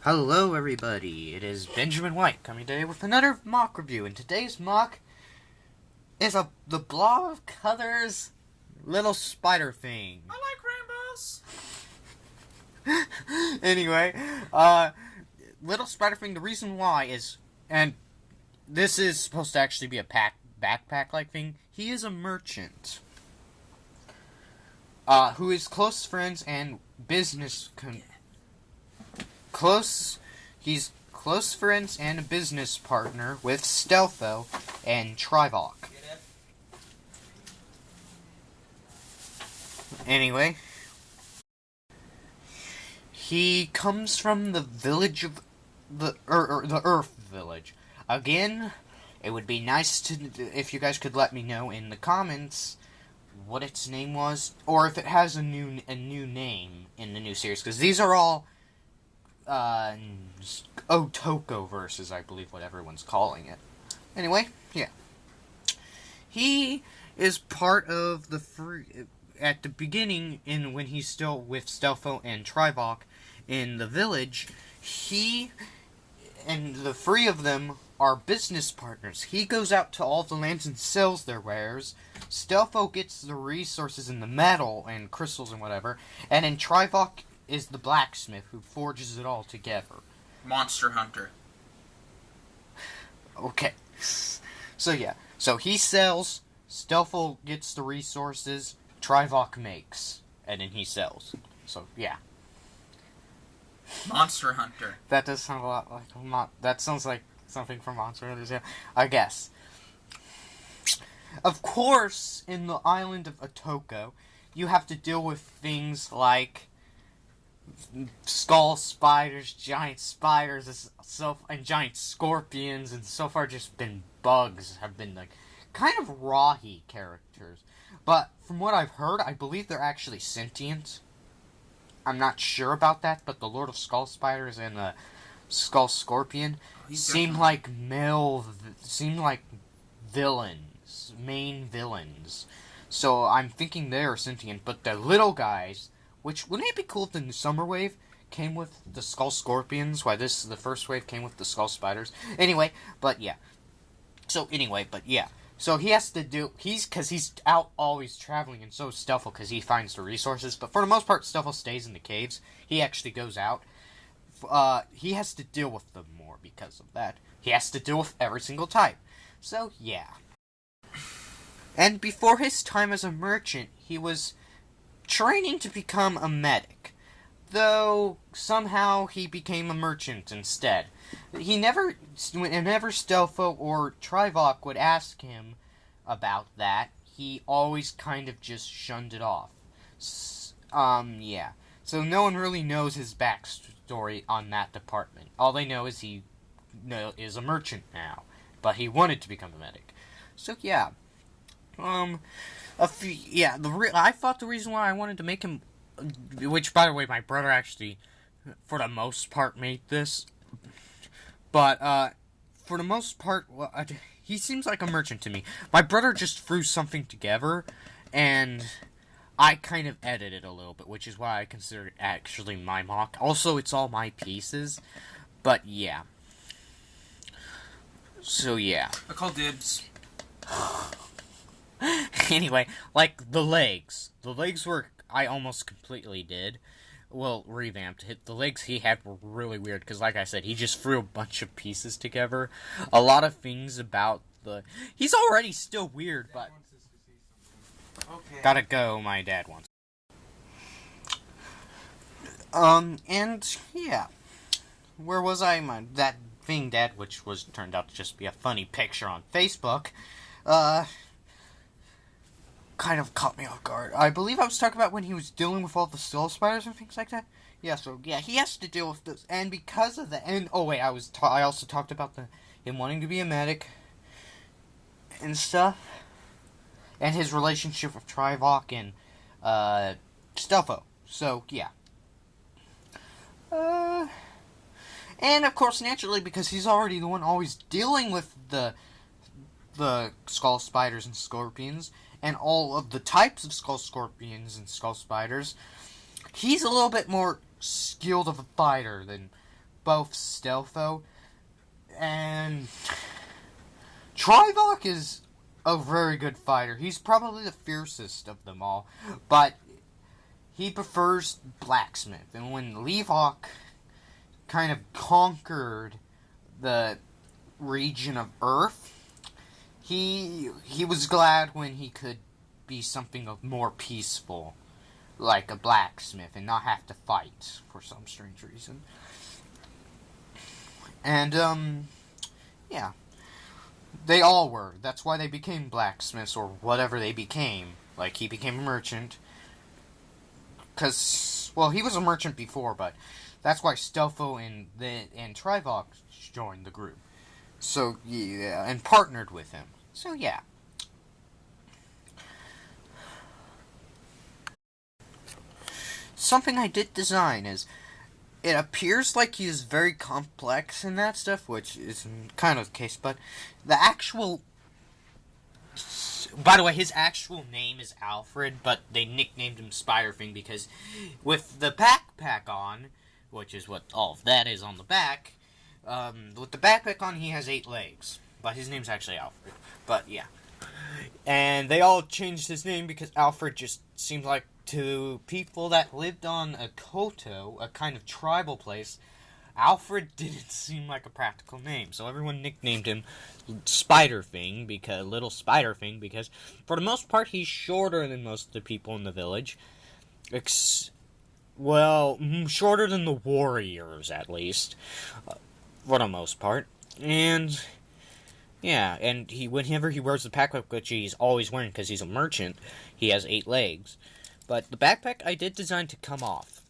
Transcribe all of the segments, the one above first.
Hello everybody, it is Benjamin White coming today with another mock review, and today's mock is the Blob of Colors little spider thing. I like rainbows! Anyway, little spider thing, the reason why is, and this is supposed to actually be a backpack-like thing, he is a merchant. Who is close friends and he's close friends and a business partner with Stelfo and Trivok. Anyway, he comes from the village of the Earth Village. Again, it would be nice if you guys could let me know in the comments what its name was, or if it has a new name in the new series, because these are all Otoko verses, I believe what everyone's calling it. Anyway, yeah. He is part of the at the beginning, when he's still with Stelfo and Trivok in the village, he and the three of them are business partners. He goes out to all the lands and sells their wares. Stelfo gets the resources and the metal and crystals and whatever, and then Trivok is the blacksmith who forges it all together. Monster Hunter. Okay. So yeah. So he sells, Stelfo gets the resources, Trivok makes, and then he sells. So yeah. Monster Hunter. That does sound a lot like that sounds like something from Monster Hunter, yeah, I guess. Of course, in the island of Otoko, you have to deal with things like skull spiders, and giant scorpions, and so far just been bugs, have been like kind of raw-y characters. But from what I've heard, I believe they're actually sentient. I'm not sure about that, but the Lord of Skull Spiders and the Skull Scorpion seem like villains, main villains. So I'm thinking they're sentient, but the little guys, which, wouldn't it be cool if the summer wave came with the Skull Scorpions, while the first wave came with the Skull Spiders? Anyway, but yeah. So he has to because he's out always traveling, and so is Stelfo, because he finds the resources. But for the most part, Stelfo stays in the caves. He actually goes out. He has to deal with them more because of that. He has to deal with every single type. So, yeah. And before his time as a merchant, he was training to become a medic, though somehow he became a merchant instead. Whenever Stelfo or Trivok would ask him about that, he always kind of just shunned it off. Yeah. So no one really knows his backstory on that department. All they know is he is a merchant now, but he wanted to become a medic. So yeah. I thought the reason why I wanted to make him, which, by the way, my brother actually, for the most part, made this, but, for the most part, he seems like a merchant to me. My brother just threw something together, and I kind of edited a little bit, which is why I consider it actually my mock. Also, it's all my pieces, but yeah. So, yeah. I call dibs. Anyway, like the legs. The legs I almost completely did. Well, revamped. The legs he had were really weird, because like I said, he just threw a bunch of pieces together. A lot of things about he's already still weird, but Okay. Gotta go, my dad wants. And yeah. Where was I? That thing, Dad, which turned out to just be a funny picture on Facebook, kind of caught me off guard. I believe I was talking about when he was dealing with all the skull spiders and things like that. Yeah, so yeah, he has to deal with this, and because of the I also talked about him wanting to be a medic and stuff, and his relationship with Trivok and Stelfo. So yeah. And of course, naturally, because he's already the one always dealing with the skull spiders and scorpions, and all of the types of skull scorpions and skull spiders, he's a little bit more skilled of a fighter than both Stelfo and Trivok is a very good fighter. He's probably the fiercest of them all, but he prefers blacksmith. And when Levok kind of conquered the region of Earth, he was glad when he could be something of more peaceful, like a blacksmith, and not have to fight for some strange reason. And yeah, they all were. That's why they became blacksmiths, or whatever they became. Like, he became a merchant, because, well, he was a merchant before, but that's why Stelfo and Trivok joined the group. So, yeah, and partnered with him. So, yeah. Something I did design is, it appears like he's very complex and that stuff, which is kind of the case, but the actual... By the way, his actual name is Alfred, but they nicknamed him Spiderfing because with the backpack on, which is what all of that is on the back, with the backpack on, he has 8 legs. But his name's actually Alfred. But, yeah. And they all changed his name because Alfred just seemed like, to people that lived on a koto, a kind of tribal place, Alfred didn't seem like a practical name. So everyone nicknamed him Spiderfing, because Little Spiderfing, because for the most part, he's shorter than most of the people in the village. Well, shorter than the warriors, at least, for the most part. And yeah, and whenever he wears the backpack, which he's always wearing because he's a merchant, he has 8 legs. But the backpack I did design to come off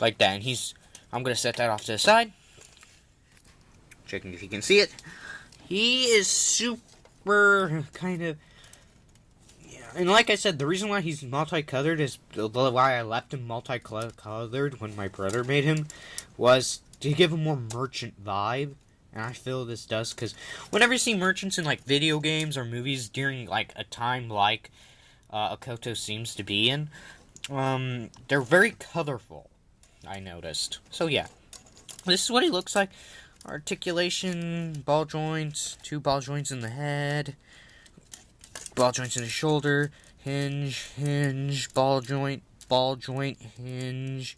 like that, and I'm gonna set that off to the side. Checking if you can see it. He is super kind of, yeah. And like I said, the reason why he's multicolored is why I left him multicolored when my brother made him was to give him more merchant vibe. And I feel this does, because whenever you see merchants in like video games or movies during like a time like Akoto seems to be in, they're very colorful, I noticed. So yeah, this is what he looks like. Articulation, ball joints, 2 ball joints in the head, ball joints in the shoulder, hinge, ball joint, hinge.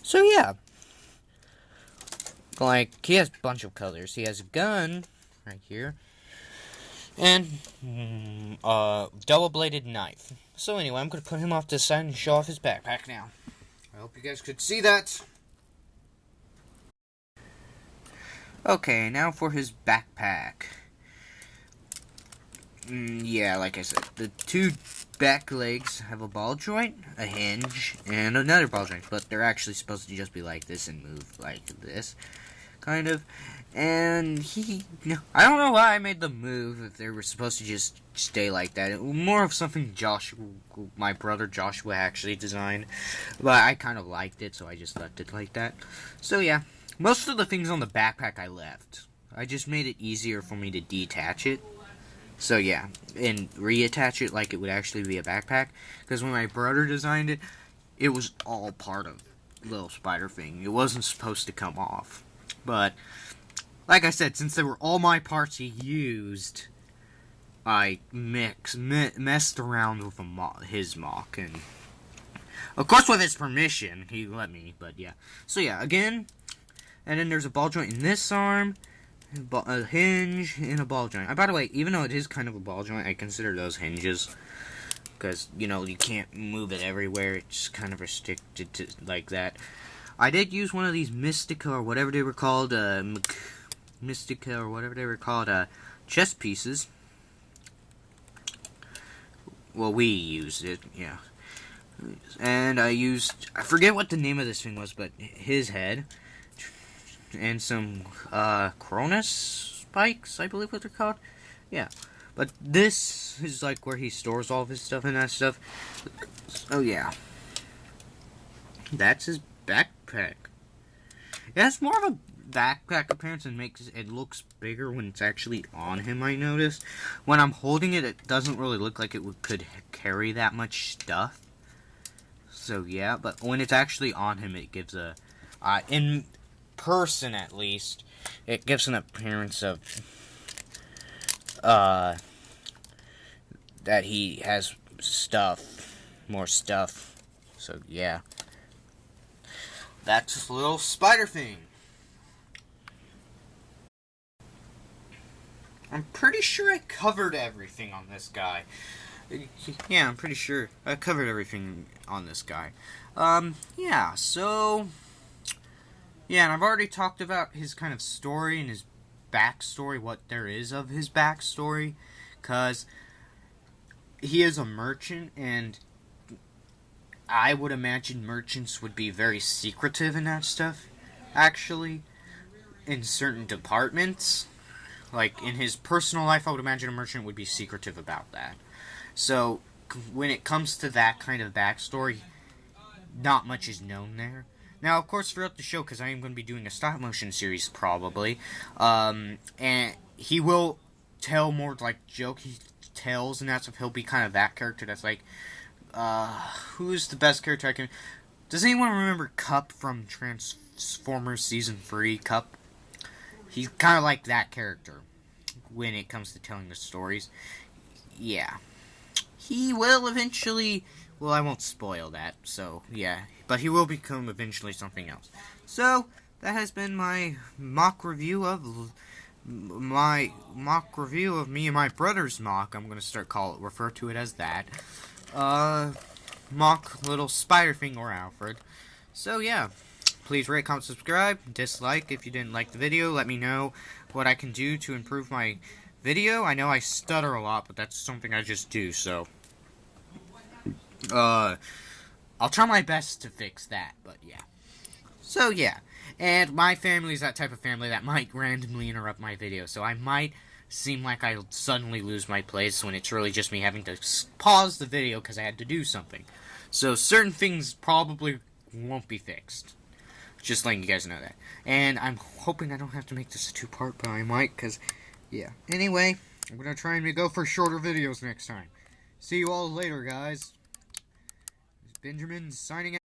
So yeah, like, he has a bunch of colors. He has a gun, right here, and a double-bladed knife. So anyway, I'm going to put him off to the side and show off his backpack now. I hope you guys could see that. Okay, now for his backpack. Yeah, like I said, the 2 back legs have a ball joint, a hinge, and another ball joint, but they're actually supposed to just be like this and move like this, kind of. And I don't know why I made them move if they were supposed to just stay like that. It was more of something my brother Joshua actually designed, but I kind of liked it, so I just left it like that. So yeah, most of the things on the backpack I left. I just made it easier for me to detach it. So yeah, and reattach it like it would actually be a backpack. Because when my brother designed it, it was all part of Little Spiderfing. It wasn't supposed to come off. But, like I said, since they were all my parts he used, I messed around with his mock. And, of course, with his permission, he let me, but yeah. So yeah, again, and then there's a ball joint in this arm, a hinge, and a ball joint. By the way, even though it is kind of a ball joint, I consider those hinges. Because, you know, you can't move it everywhere. It's kind of restricted to like that. I did use one of these Mystica, or whatever they were called, chess pieces. Well, we used it, yeah. And I forget what the name of this thing was, but his head. And some, Cronus spikes, I believe what they're called. Yeah. But this is, like, where he stores all of his stuff and that stuff. Oh, yeah. That's his backpack. It has more of a backpack appearance and makes it looks bigger when it's actually on him, I noticed. When I'm holding it, it doesn't really look like it could carry that much stuff. So yeah, but when it's actually on him, it gives a, in person at least, it gives an appearance of, that he has stuff, more stuff. So yeah. That's just a little spider thing. I'm pretty sure I covered everything on this guy. Yeah, I'm pretty sure I covered everything on this guy. Yeah, so... Yeah, and I've already talked about his kind of story and his backstory, what there is of his backstory. Because he is a merchant, and I would imagine merchants would be very secretive in that stuff, actually, in certain departments. Like, in his personal life, I would imagine a merchant would be secretive about that. So, when it comes to that kind of backstory, not much is known there. Now, of course, throughout the show, because I am going to be doing a stop-motion series, probably, and he will tell more, like, jokey tales and that stuff. He'll be kind of that character that's like, who's the best character I can... Does anyone remember Cup from Transformers Season 3, Cup? He's kind of like that character when it comes to telling the stories. Yeah. He will eventually... Well, I won't spoil that, so, yeah. But he will become eventually something else. So, that has been my mock review of... me and my brother's mock. I'm going to refer to it as that. Mock little spider thing or Alfred. So, yeah. Please rate, comment, subscribe, dislike if you didn't like the video. Let me know what I can do to improve my video. I know I stutter a lot, but that's something I just do, so... I'll try my best to fix that, but yeah. So, yeah. And my family is that type of family that might randomly interrupt my video, so I might seem like I'll suddenly lose my place when it's really just me having to pause the video because I had to do something. So, certain things probably won't be fixed. Just letting you guys know that. And I'm hoping I don't have to make this a two-part, but I might, because, yeah. Anyway, I'm going to try and go for shorter videos next time. See you all later, guys. Benjamin signing out.